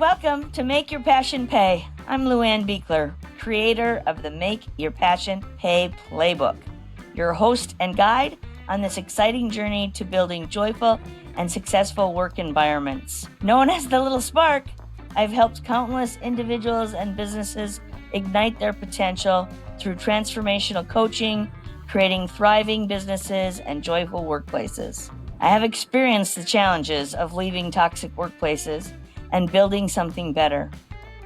welcome to Make Your Passion Pay. I'm Luann Beekler, creator of the Make Your Passion Pay Playbook, your host and guide on this exciting journey to building joyful and successful work environments. Known as the Little Spark, I've helped countless individuals and businesses ignite their potential through transformational coaching, creating thriving businesses and joyful workplaces. I have experienced the challenges of leaving toxic workplaces and building something better.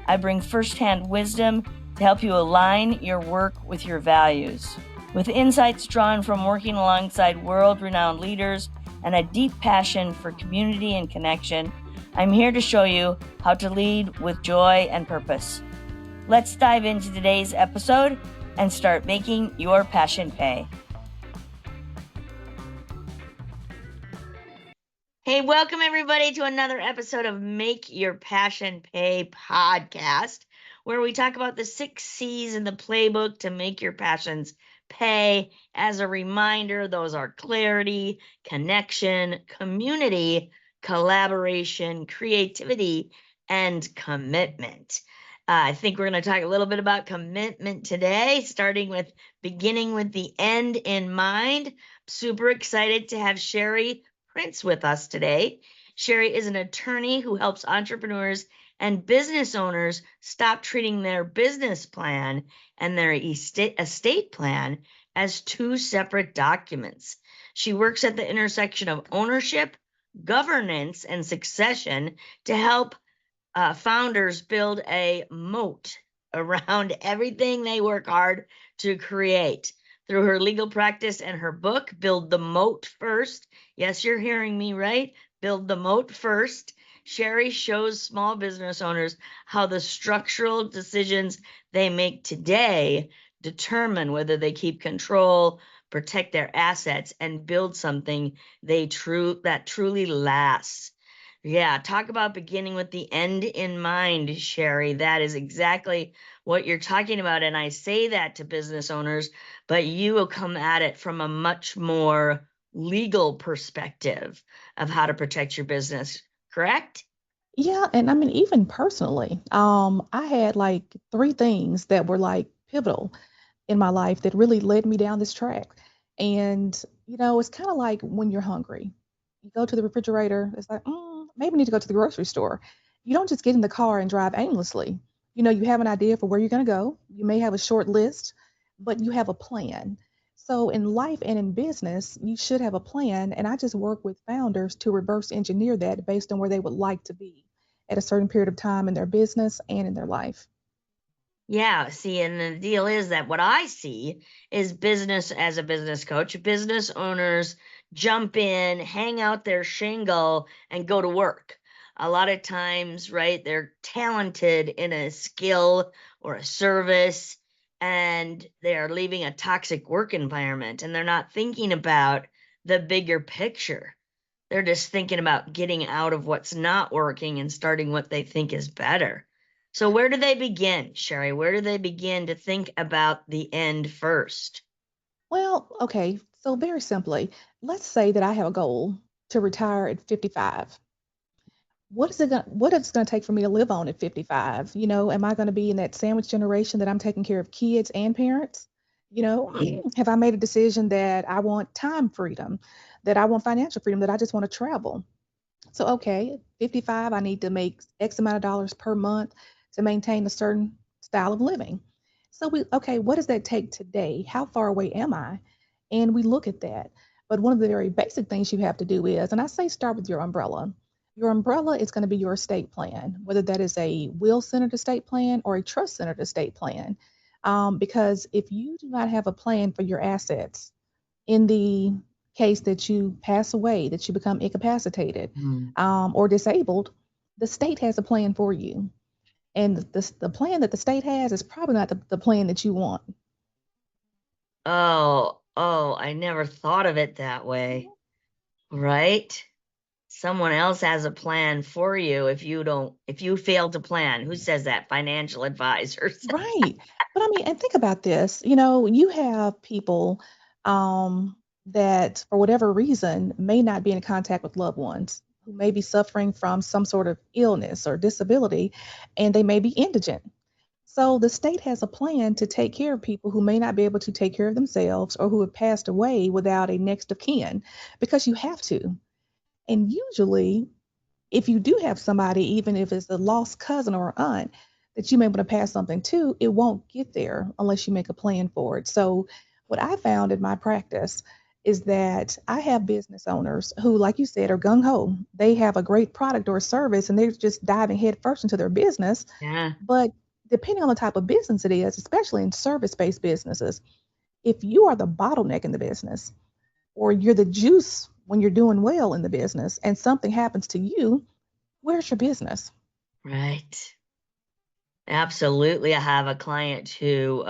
I bring firsthand wisdom to help you align your work with your values. With insights drawn from working alongside world-renowned leaders and a deep passion for community and connection, I'm here to show you how to lead with joy and purpose. Let's dive into today's episode and start making your passion pay. Hey, welcome everybody to another episode of Make Your Passion Pay podcast, where we talk about the 6 C's in the playbook to make your passions pay. As a reminder, those are clarity, connection, community, collaboration, creativity, and commitment. I think we're going to talk a little bit about commitment today, beginning with the end in mind. Super excited to have Scherrie Prince with us today. Scherrie is an attorney who helps entrepreneurs and business owners stop treating their business plan and their estate plan as 2 separate documents. She works at the intersection of ownership, governance, and succession to help founders build a moat around everything they work hard to create. Through her legal practice and her book, Build the Moat First. Yes, you're hearing me right. Build the Moat First. Scherrie shows small business owners how the structural decisions they make today determine whether they keep control, protect their assets, and build something that truly lasts. Yeah, talk about beginning with the end in mind, Scherrie. That is exactly what you're talking about. And I say that to business owners, but you will come at it from a much more legal perspective of how to protect your business, correct? Yeah, and I mean, even personally, I had like 3 things that were like pivotal in my life that really led me down this track. And, it's kind of like when you're hungry. You go to the refrigerator, it's like, maybe I need to go to the grocery store. You don't just get in the car and drive aimlessly. You have an idea for where you're going to go. You may have a short list, but you have a plan. So in life and in business, you should have a plan. And I just work with founders to reverse engineer that based on where they would like to be at a certain period of time in their business and in their life. Yeah, see, and the deal is that what I see is business as a business coach, business owners jump in, hang out their shingle, and go to work. A lot of times, right, they're talented in a skill or a service, and they are leaving a toxic work environment, and they're not thinking about the bigger picture. They're just thinking about getting out of what's not working and starting what they think is better. So where do they begin, Scherrie? Where do they begin to think about the end first? Well, okay, so very simply, let's say that I have a goal to retire at 55. What is it going to take for me to live on at 55? Am I going to be in that sandwich generation that I'm taking care of kids and parents? Have I made a decision that I want time freedom, that I want financial freedom, that I just want to travel? So, okay, 55, I need to make X amount of dollars per month to maintain a certain style of living. So okay, what does that take today? How far away am I? And we look at that. But one of the very basic things you have to do is, and I say start with your umbrella. Your umbrella is going to be your estate plan, whether that is a will-centered estate plan or a trust-centered estate plan. Because if you do not have a plan for your assets, in the case that you pass away, that you become incapacitated or disabled, the state has a plan for you. And the plan that the state has is probably not the plan that you want. Oh, I never thought of it that way, right? Someone else has a plan for you if you fail to plan. Who says that? Financial advisors. Right. But I mean, and think about this. You have people that, for whatever reason, may not be in contact with loved ones. who may be suffering from some sort of illness or disability, and they may be indigent. So the state has a plan to take care of people who may not be able to take care of themselves or who have passed away without a next of kin, because you have to. And usually, if you do have somebody, even if it's a lost cousin or aunt, that you may want to pass something to, it won't get there unless you make a plan for it. So, what I found in my practice is that I have business owners who, like you said, are gung ho. They have a great product or service and they're just diving headfirst into their business. Yeah. But depending on the type of business it is, especially in service based businesses, if you are the bottleneck in the business or you're the juice when you're doing well in the business and something happens to you, where's your business? Right. Absolutely. I have a client who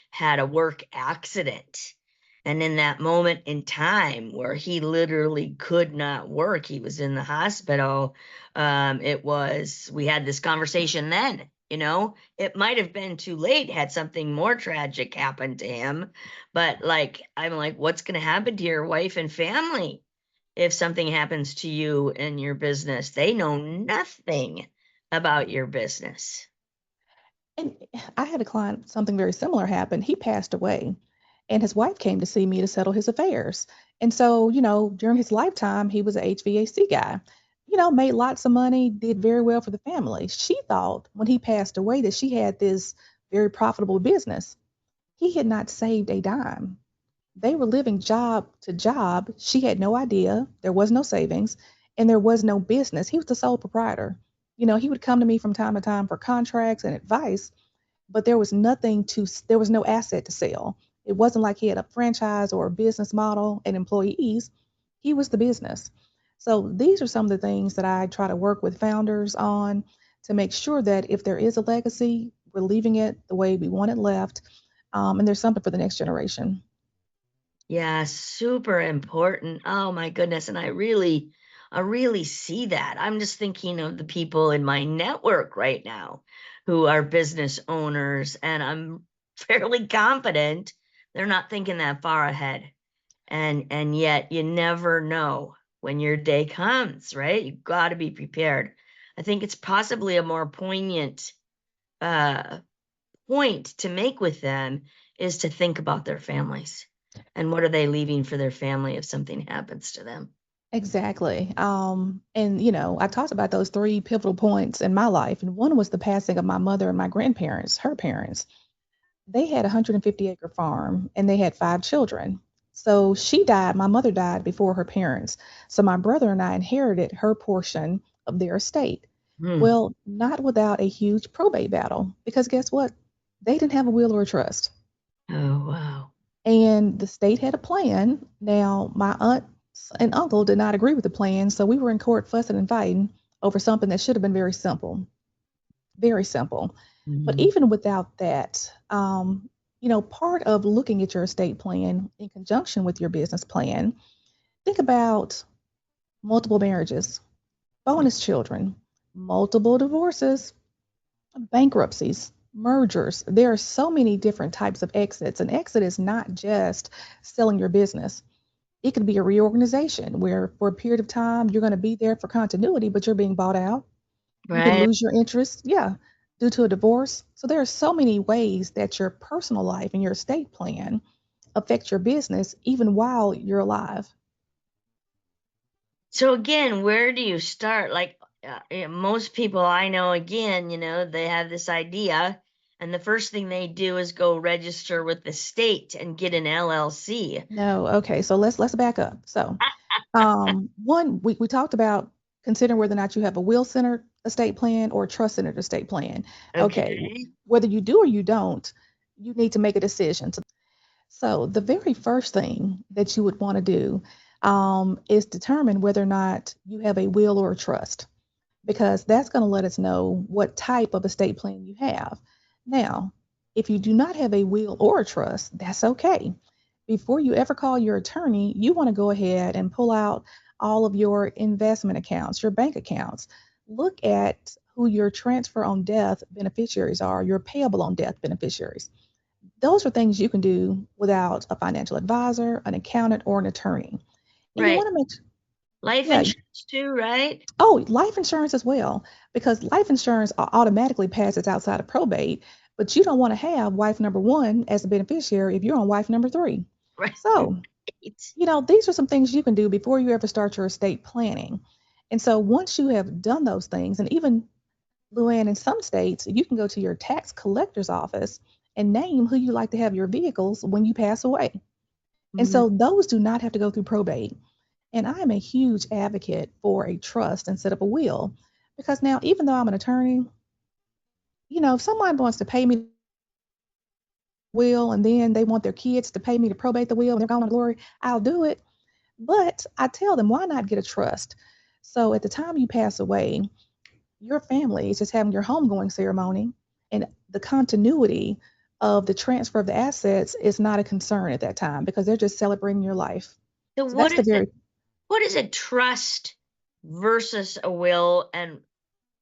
had a work accident. And in that moment in time where he literally could not work, he was in the hospital. We had this conversation then, it might have been too late had something more tragic happened to him. But like, I'm like, what's going to happen to your wife and family if something happens to you in your business? They know nothing about your business. And I had a client, something very similar happened. He passed away, and his wife came to see me to settle his affairs. And so, during his lifetime, he was an HVAC guy, made lots of money, did very well for the family. She thought when he passed away that she had this very profitable business. He had not saved a dime. They were living job to job. She had no idea. There was no savings and there was no business. He was the sole proprietor. He would come to me from time to time for contracts and advice, but there was no asset to sell. It wasn't like he had a franchise or a business model and employees. He was the business. So these are some of the things that I try to work with founders on to make sure that if there is a legacy, we're leaving it the way we want it left, and there's something for the next generation. Yeah, super important. Oh my goodness. And I really see that. I'm just thinking of the people in my network right now who are business owners, and I'm fairly confident they're not thinking that far ahead. And yet you never know when your day comes, right? You got to be prepared. I think it's possibly a more poignant uh point to make with them is to think about their families and what are they leaving for their family if something happens to them. Exactly. And I talked about those three pivotal points in my life, and one was the passing of my mother and my grandparents, her parents. They had a 150-acre farm and they had five children. So she died, my mother died before her parents. So my brother and I inherited her portion of their estate. Hmm. Well, not without a huge probate battle, because guess what? They didn't have a will or a trust. Oh, wow. And the state had a plan. Now, my aunt and uncle did not agree with the plan, so we were in court fussing and fighting over something that should have been very simple. Very simple. But Mhm. even without that, part of looking at your estate plan in conjunction with your business plan, think about multiple marriages, bonus children, multiple divorces, bankruptcies, mergers. There are so many different types of exits. An exit is not just selling your business. It could be a reorganization where for a period of time you're going to be there for continuity, but you're being bought out. You can Right. lose your interest, yeah, due to a divorce. So there are so many ways that your personal life and your estate plan affect your business even while you're alive. So again, where do you start? Like most people I know, again, they have this idea, and the first thing they do is go register with the state and get an LLC. No, okay, so let's back up. So one, we talked about considering whether or not you have a will centered estate plan or a trust centered estate plan. Okay, Okay. whether you do or you don't, you need to make a decision. So the very first thing that you would want to do is determine whether or not you have a will or a trust, because that's going to let us know what type of estate plan you have. Now, if you do not have a will or a trust, that's okay. Before you ever call your attorney, you want to go ahead and pull out all of your investment accounts, your bank accounts. Look at who your transfer on death beneficiaries are, your payable on death beneficiaries. Those are things you can do without a financial advisor, an accountant, or an attorney. And you Right. want to make Life Yeah. insurance too, right? Oh, life insurance as well, because life insurance automatically passes outside of probate, but you don't want to have wife number one as a beneficiary if you're on wife number three. So, Right. these are some things you can do before you ever start your estate planning. And so once you have done those things, and even Luann, in some states, you can go to your tax collector's office and name who you like to have your vehicles when you pass away. And Mm. so those do not have to go through probate. And I am a huge advocate for a trust instead of a will. Because now, even though I'm an attorney, if someone wants to pay me will and then they want their kids to pay me to probate the will and they're gone on glory, I'll do it. But I tell them, why not get a trust? So at the time you pass away, your family is just having your homegoing ceremony, and the continuity of the transfer of the assets is not a concern at that time because they're just celebrating your life. So So that's the very what is a trust versus a will, and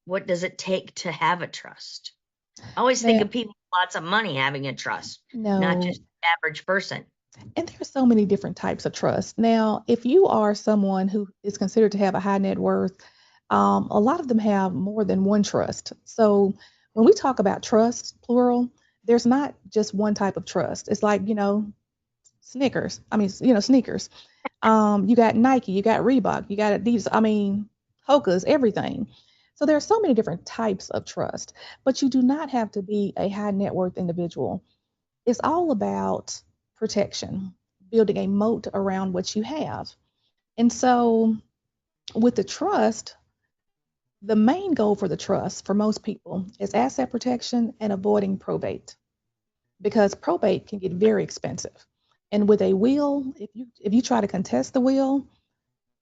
what does it take to have a trust? I always think now, of people with lots of money having a trust, not no, just the average person. and there's so many different types of trust. Now, if you are someone who is considered to have a high net worth, a lot of them have more than one trust. So when we talk about trust, plural, there's not just one type of trust. It's like, Snickers. I mean, sneakers. You got Nike, you got Reebok, you got Adidas. I mean, Hoka's, everything. So there are so many different types of trust, but you do not have to be a high net worth individual. It's all about protection, building a moat around what you have. And so with the trust, the main goal for the trust for most people is asset protection and avoiding probate because probate can get very expensive. And with a will, if you try to contest the will,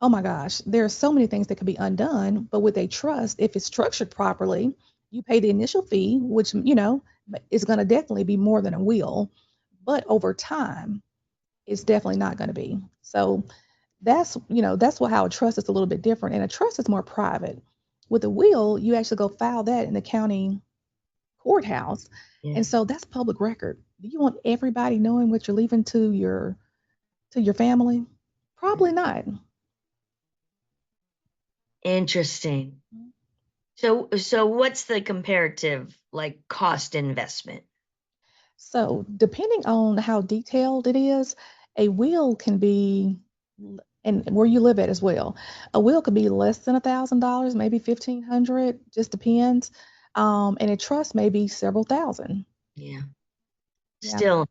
oh my gosh, there are so many things that can be undone. But with a trust, if it's structured properly, you pay the initial fee, which is going to definitely be more than a will, but over time, it's definitely not going to be. So that's what how a trust is a little bit different, and a trust is more private. With a will, you actually go file that in the county courthouse, Yeah. and so that's public record. Do you want everybody knowing what you're leaving to your family? Probably not. Interesting. So what's the comparative like cost investment? So, depending on how detailed it is, a will can be, and where you live at as well. A will could be less than $1,000, maybe 1,500, just depends. And a trust may be several thousand. Yeah. Yeah, Still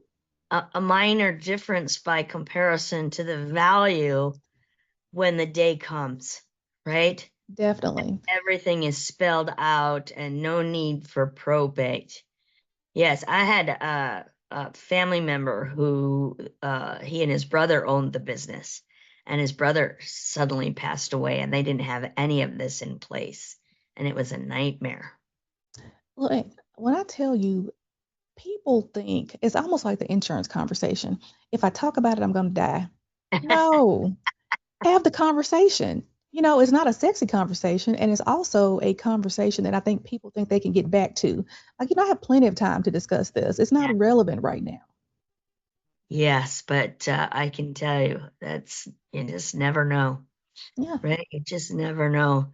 a minor difference by comparison to the value when the day comes, right? definitely. Everything is spelled out and no need for probate. Yes, I had a family member who he and his brother owned the business, and his brother suddenly passed away, and they didn't have any of this in place, and it was a nightmare. Look, when I tell you, people think it's almost like the insurance conversation. If I talk about it, I'm going to die. No, have the conversation. It's not a sexy conversation, and it's also a conversation that I think people think they can get back to. Like, I have plenty of time to discuss this. It's not relevant right now. Yes, but I can tell you that's you just never know, Yeah, right? You just never know.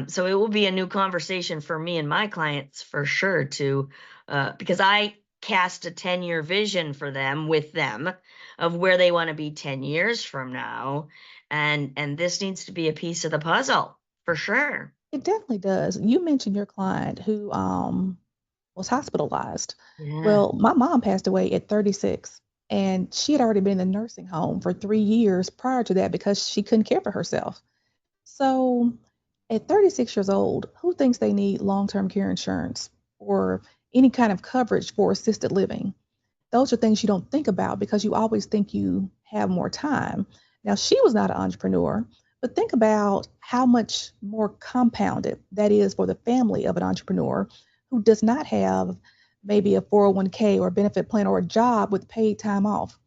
So it will be a new conversation for me and my clients for sure to, because I cast a 10-year vision for them with them of where they want to be 10 years from now. And this needs to be a piece of the puzzle for sure. it definitely does. You mentioned your client who was hospitalized. Yeah. Well, my mom passed away at 36, and she had already been in the nursing home for 3 years prior to that because she couldn't care for herself. So at 36 years old, who thinks they need long term care insurance or any kind of coverage for assisted living? Those are things you don't think about because you always think you have more time. Now, she was not an entrepreneur, but think about how much more compounded that is for the family of an entrepreneur who does not have maybe a 401k or a benefit plan or a job with paid time off.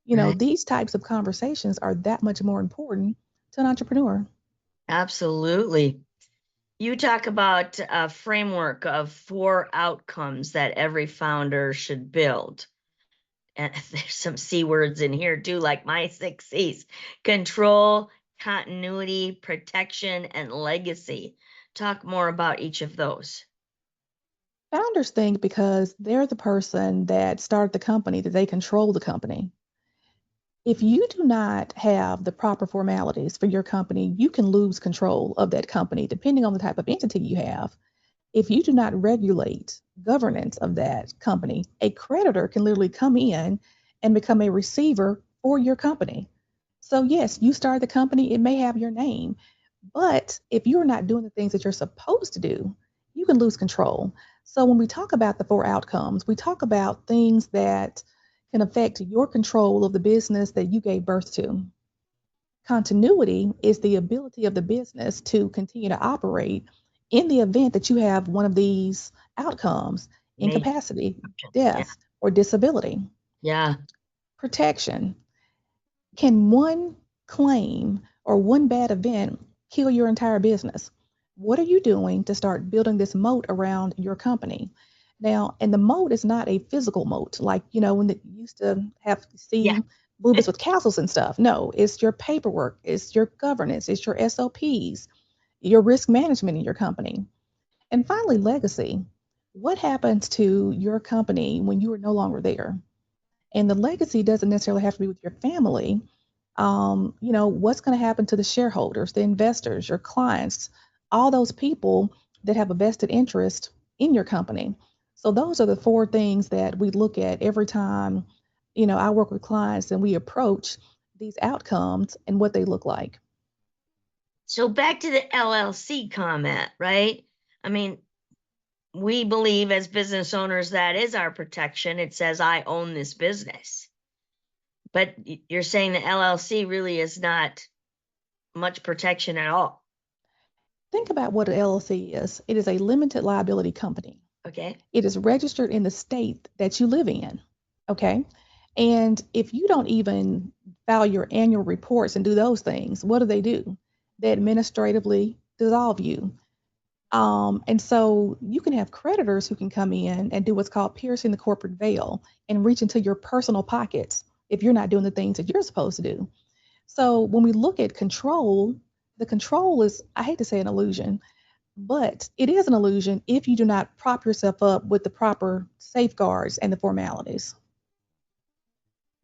Right. These types of conversations are that much more important to an entrepreneur. Absolutely. You talk about a framework of 4 outcomes that every founder should build. And there's some C words in here too, like my 6 C's: control, continuity, protection, and legacy. Talk more about each of those. Founders think because they're the person that started the company that they control the company. If you do not have the proper formalities for your company, you can lose control of that company depending on the type of entity you have. If you do not regulate governance of that company, a creditor can literally come in and become a receiver for your company. So, yes, you start the company, it may have your name, but if you're not doing the things that you're supposed to do, you can lose control. So, when we talk about the four outcomes, we talk about things that can affect your control of the business that you gave birth to. Continuity is the ability of the business to continue to operate in the event that you have one of these outcomes: Major incapacity, options. Yeah. death, or disability. Yeah. Protection: can one claim or one bad event kill your entire business? What are you doing to start building this moat around your company? Now, and the moat is not a physical moat, like, when you used to have Yeah. see movies with castles and stuff. No, it's your paperwork, it's your governance, it's your SOPs, your risk management in your company. And finally, legacy. What happens to your company when you are no longer there? And the legacy doesn't necessarily have to be with your family. What's going to happen to the shareholders, the investors, your clients, all those people that have a vested interest in your company. So those are the four things that we look at every time, I work with clients and we approach these outcomes and what they look like. So back to the LLC comment, right? I mean, we believe as business owners that is our protection. It says, I own this business. But you're saying the LLC really is not much protection at all. Think about what an LLC is. It is a limited liability company. Okay. It is registered in the state that you live in. Okay. And if you don't even file your annual reports and do those things, what do? They administratively dissolve you. And so you can have creditors who can come in and do what's called piercing the corporate veil and reach into your personal pockets if you're not doing the things that you're supposed to do. So when we look at control, the control is, I hate to say, an illusion, but it is an illusion if you do not prop yourself up with the proper safeguards and the formalities.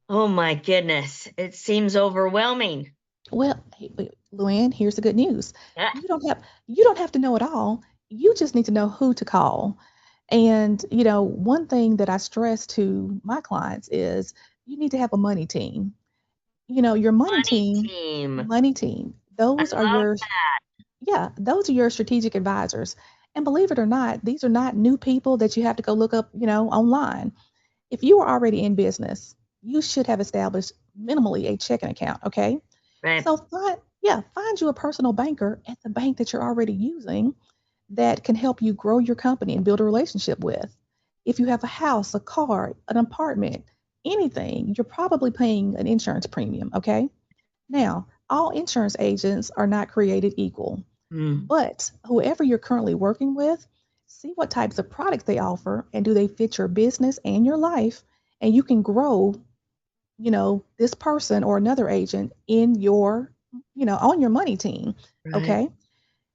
Oh my goodness. It seems overwhelming. Well, hey, Luann, here's the good news. Yeah. You don't have to know it all. You just need to know who to call. And one thing that I stress to my clients is you need to have a money team. Your Money team. money team. I Those are love your that. Yeah, those are your strategic advisors. And believe it or not, these are not new people that you have to go look up, online. If you are already in business, you should have established minimally a checking account, okay? Right. So find you a personal banker at the bank that you're already using that can help you grow your company and build a relationship with. If you have a house, a car, an apartment, anything, you're probably paying an insurance premium, okay? Now, all insurance agents are not created equal, Mm, but whoever you're currently working with, see what types of products they offer and do they fit your business and your life, and you can grow, this person or another agent in your, on your money team, right. okay?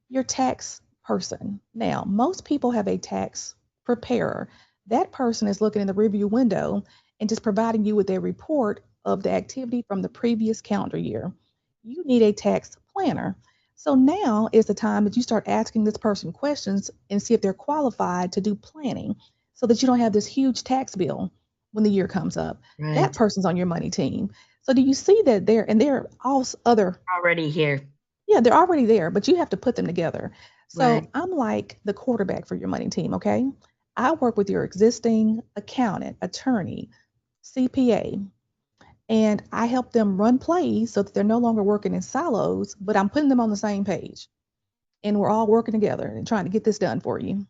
Your tax person. Now, most people have a tax preparer. That person is looking in the review window and just providing you with a report of the activity from the previous calendar year. You need a tax planner. So now is the time that you start asking this person questions and see if they're qualified to do planning so that you don't have this huge tax bill when the year comes up. That Right. person's on your money team. So do you see that they're all other. Already here. Yeah, they're already there, but you have to put them together. Right. So I'm like the quarterback for your money team, okay? I work with your existing accountant, attorney, CPA, and I help them run plays so that they're no longer working in silos, but I'm putting them on the same page. And we're all working together and trying to get this done for you.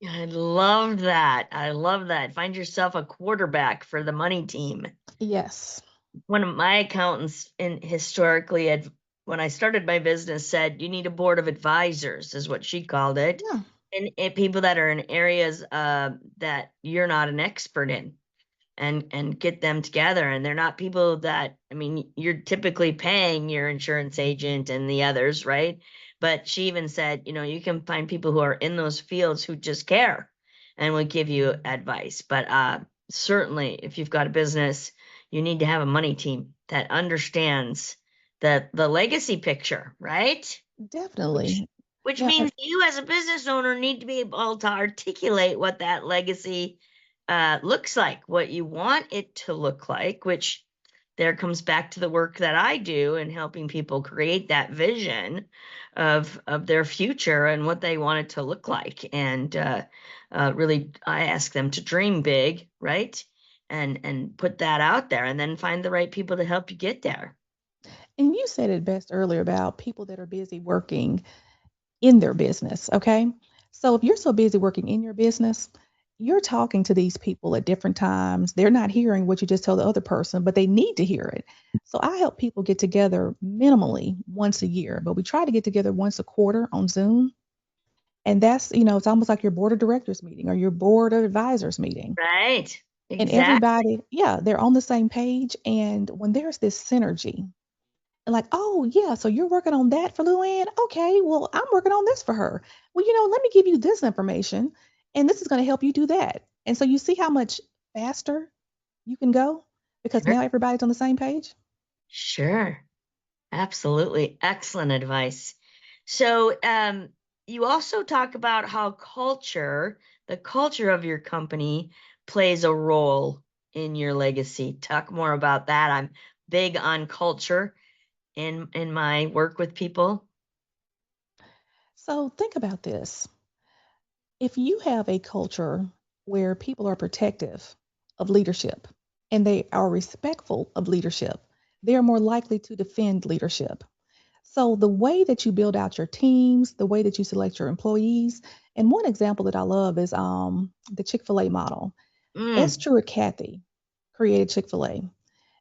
I love that. I love that. Find yourself a quarterback for the money team. Yes. One of my accountants in historically when I started my business said you need a board of advisors is what she called it. Yeah. And people that are in areas that you're not an expert in. and get them together. And they're not people that, I mean, you're typically paying your insurance agent and the others, right? But she even said, you can find people who are in those fields who just care and will give you advice. But certainly, if you've got a business, you need to have a money team that understands the legacy picture, right? Which Definitely. which Now, means you as a business owner need to be able to articulate what that legacy looks like, what you want it to look like, which there comes back to the work that I do in helping people create that vision of their future and what they want it to look like. And really, I ask them to dream big, right? And put that out there, and then find the right people to help you get there. and you said it best earlier about people that are busy working in their business, okay? So if you're so busy working in your business, you're talking to these people at different times. They're not hearing what you just told the other person, but they need to hear it. So I help people get together minimally once a year, but we try to get together once a quarter on Zoom. And it's almost like your board of directors meeting or your board of advisors meeting. Right. And Exactly. everybody, yeah, they're on the same page. And when there's this synergy, and like, oh yeah, so you're working on that for Luann? Okay, well, I'm working on this for her. Well, let me give you this information, and this is going to help you do that. And so you see how much faster you can go because Sure. now everybody's on the same page. Sure. Absolutely. Excellent advice. So, you also talk about how the culture of your company plays a role in your legacy. Talk more about that. I'm big on culture in my work with people. So think about this. If you have a culture where people are protective of leadership and they are respectful of leadership, they are more likely to defend leadership. So the way that you build out your teams, the way that you select your employees, and one example that I love is the Chick-fil-A model. S. Mm, Truett Cathy created Chick-fil-A,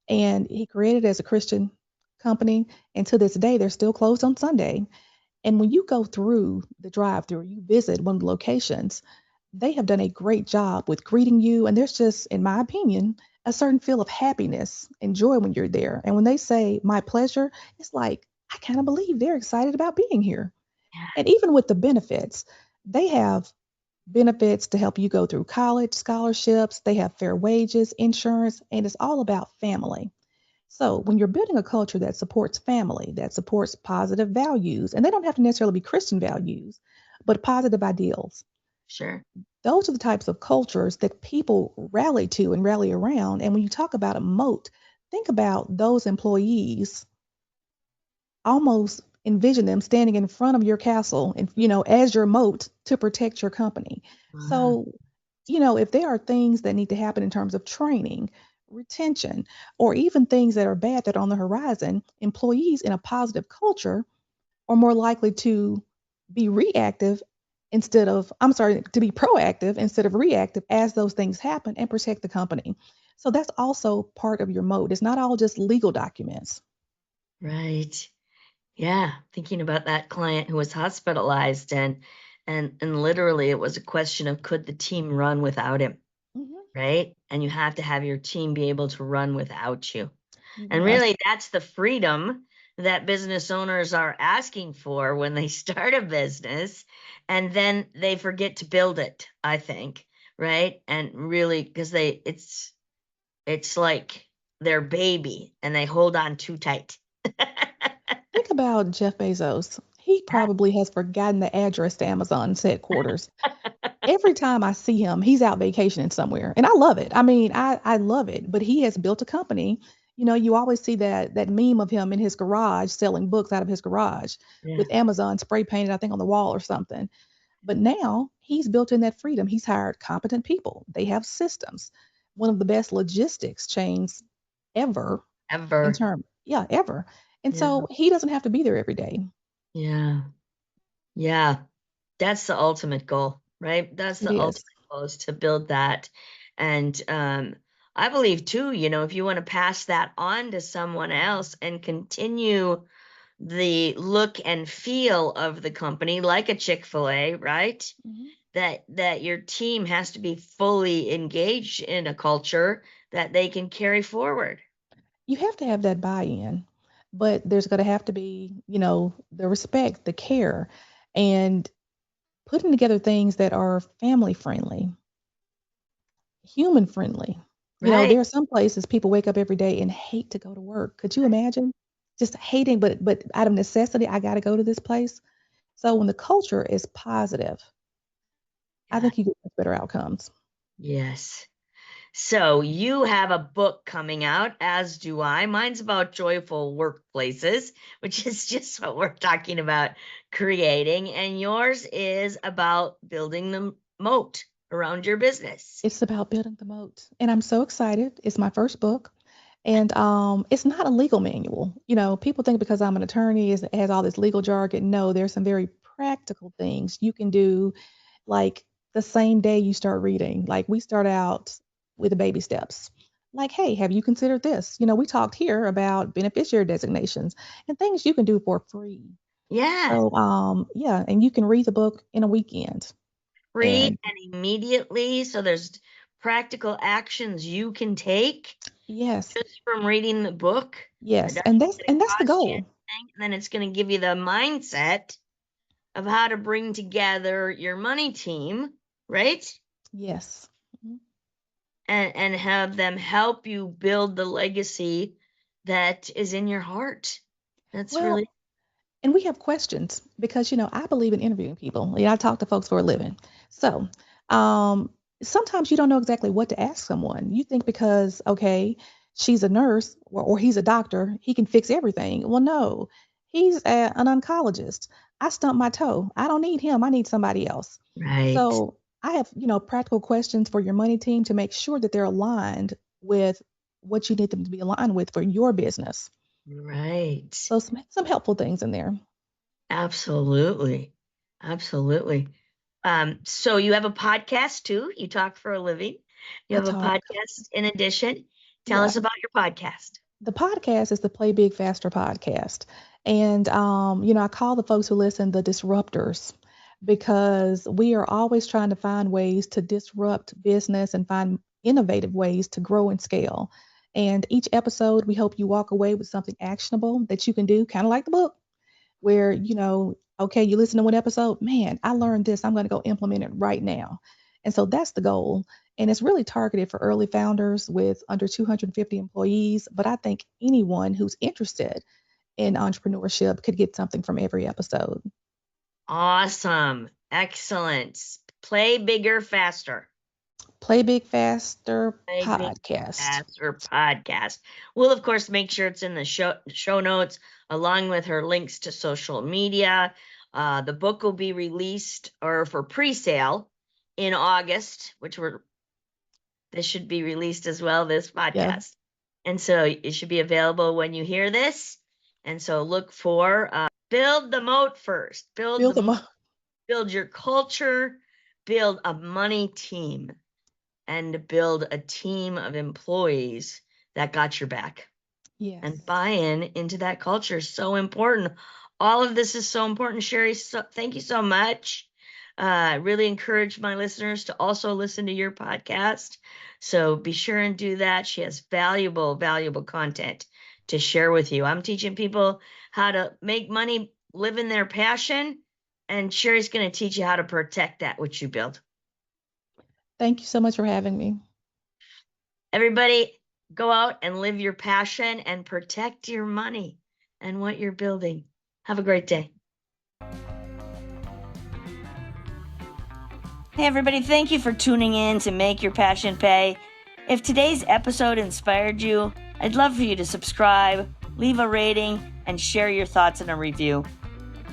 and he created it as a Christian company, and to this day they're still closed on Sunday. And when you go through the drive-through, you visit one of the locations, they have done a great job with greeting you. And there's just, in my opinion, a certain feel of happiness and joy when you're there. And when they say, my pleasure, it's like, I kind of believe they're excited about being here. yeah, And even with the benefits, they have benefits to help you go through college, scholarships, they have fair wages, insurance, and it's all about family. So, when you're building a culture that supports family, that supports positive values, and they don't have to necessarily be Christian values, but positive ideals, sure. those are the types of cultures that people rally to and rally around. And when you talk about a moat, think about those employees, almost envision them standing in front of your castle and, as your moat to protect your company. Ah, So, if there are things that need to happen in terms of training, retention, or even things that are bad that are on the horizon, employees in a positive culture are more likely to be reactive I'm sorry, to be proactive instead of reactive as those things happen and protect the company. So that's also part of your mode. It's not all just legal documents. right. Yeah, thinking about that client who was hospitalized and literally it was a question of could the team run without him, Mhm. right? And you have to have your team be able to run without you. You And must. really that's the freedom that business owners are asking for when they start a business and then they forget to build it, I think, right? And really because it's like their baby and they hold on too tight. Think about Jeff Bezos. He probably has forgotten the address to Amazon's headquarters. Every time I see him, he's out vacationing somewhere. And I love it. I mean, I love it. But he has built a company. You always see that meme of him in his garage selling books out of his garage Yeah. with Amazon spray painted, I think, on the wall or something. But now he's built in that freedom. He's hired competent people. They have systems. One of the best logistics chains ever in Ever. term, yeah, ever. And Yeah. so he doesn't have to be there every day. Yeah. Yeah. That's the ultimate goal, right? That's It the is. ultimate goal is to build that. And I believe too, if you want to pass that on to someone else and continue the look and feel of the company, like a Chick-fil-A, right? Mhm. That your team has to be fully engaged in a culture, that they can carry forward. You have to have that buy-in, but there's going to have to be, the respect, the care, and putting together things that are family friendly, human friendly. Right. There are some places people wake up every day and hate to go to work. Could you imagine? Just hating, but out of necessity, I got to go to this place. So when the culture is positive, I Yeah. think you get much better outcomes. Yes. So you have a book coming out, as do I. Mine's about joyful workplaces, which is just what we're talking about creating. And yours is about building the moat around your business. It's about building the moat. And I'm so excited. It's my first book. And it's not a legal manual. People think because I'm an attorney, it has all this legal jargon. No, there's some very practical things you can do, like the same day you start reading. Like we start out with the baby steps. Like, hey, have you considered this? We talked here about beneficiary designations and things you can do for free. Yeah. So, yeah, and you can read the book in a weekend. Free And and immediately. So there's practical actions you can take yes, just from reading the book. It yes, doesn't and that's the cost you goal. anything. And then it's going to give you the mindset of how to bring together your money team, right? Yes. Mhm. And have them help you build the legacy that is in your heart. That's Well, really and we have questions because I believe in interviewing people. I talk to folks for a living. So, um, sometimes you don't know exactly what to ask someone. You think because okay, she's a nurse or he's a doctor, he can fix everything. Well, no, he's an oncologist. I stumped my toe. I don't need him. I need somebody else. right. So I have practical questions for your money team to make sure that they're aligned with what you need them to be aligned with for your business. Right. So some helpful things in there. Absolutely. Absolutely. So you have a podcast too. You talk for a living. You I have a talk. podcast in addition. Tell Yeah. us about your podcast. The podcast is the Play Big Faster podcast. And, I call the folks who listen the disruptors because we are always trying to find ways to disrupt business and find innovative ways to grow and scale. And each episode, we hope you walk away with something actionable that you can do, kind of like the book where, okay, you listen to one episode, man, I learned this. I'm going to go implement it right now. And so that's the goal. And it's really targeted for early founders with under 250 employees. But I think anyone who's interested in entrepreneurship could get something from every episode. Awesome. Excellent. Play bigger, faster. Play Big Faster Play big, podcast. faster podcast. We'll of course make sure it's in the show notes along with her links to social media. The book will be released or for pre-sale in August, this should be released as well, this Yeah. podcast. And so it should be available when you hear this. And so look for Build the Moat First. Build them up. Build your culture, build a money team, and build a team of employees that got your back. Yes. And buy-in into that culture is so important. All of this is so important, Scherrie. So thank you so much. I really encourage my listeners to also listen to your podcast. So be sure and do that. She has valuable, valuable content to share with you. I'm teaching people how to make money, live in their passion, and Sherrie's going to teach you how to protect that which you build. Thank you so much for having me. Everybody, go out and live your passion and protect your money and what you're building. Have a great day. Hey, everybody, thank you for tuning in to Make Your Passion Pay. If today's episode inspired you, I'd love for you to subscribe, leave a rating, and share your thoughts in a review.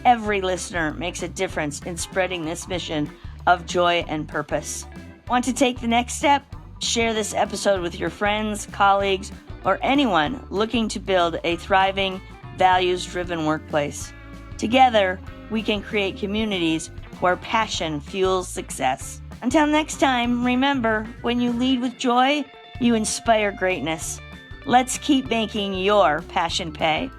Every listener makes a difference in spreading this mission of joy and purpose. Want to take the next step? Share this episode with your friends, colleagues, or anyone looking to build a thriving, values-driven workplace. Together, we can create communities where passion fuels success. Until next time, remember, when you lead with joy, you inspire greatness. Let's keep making your passion pay.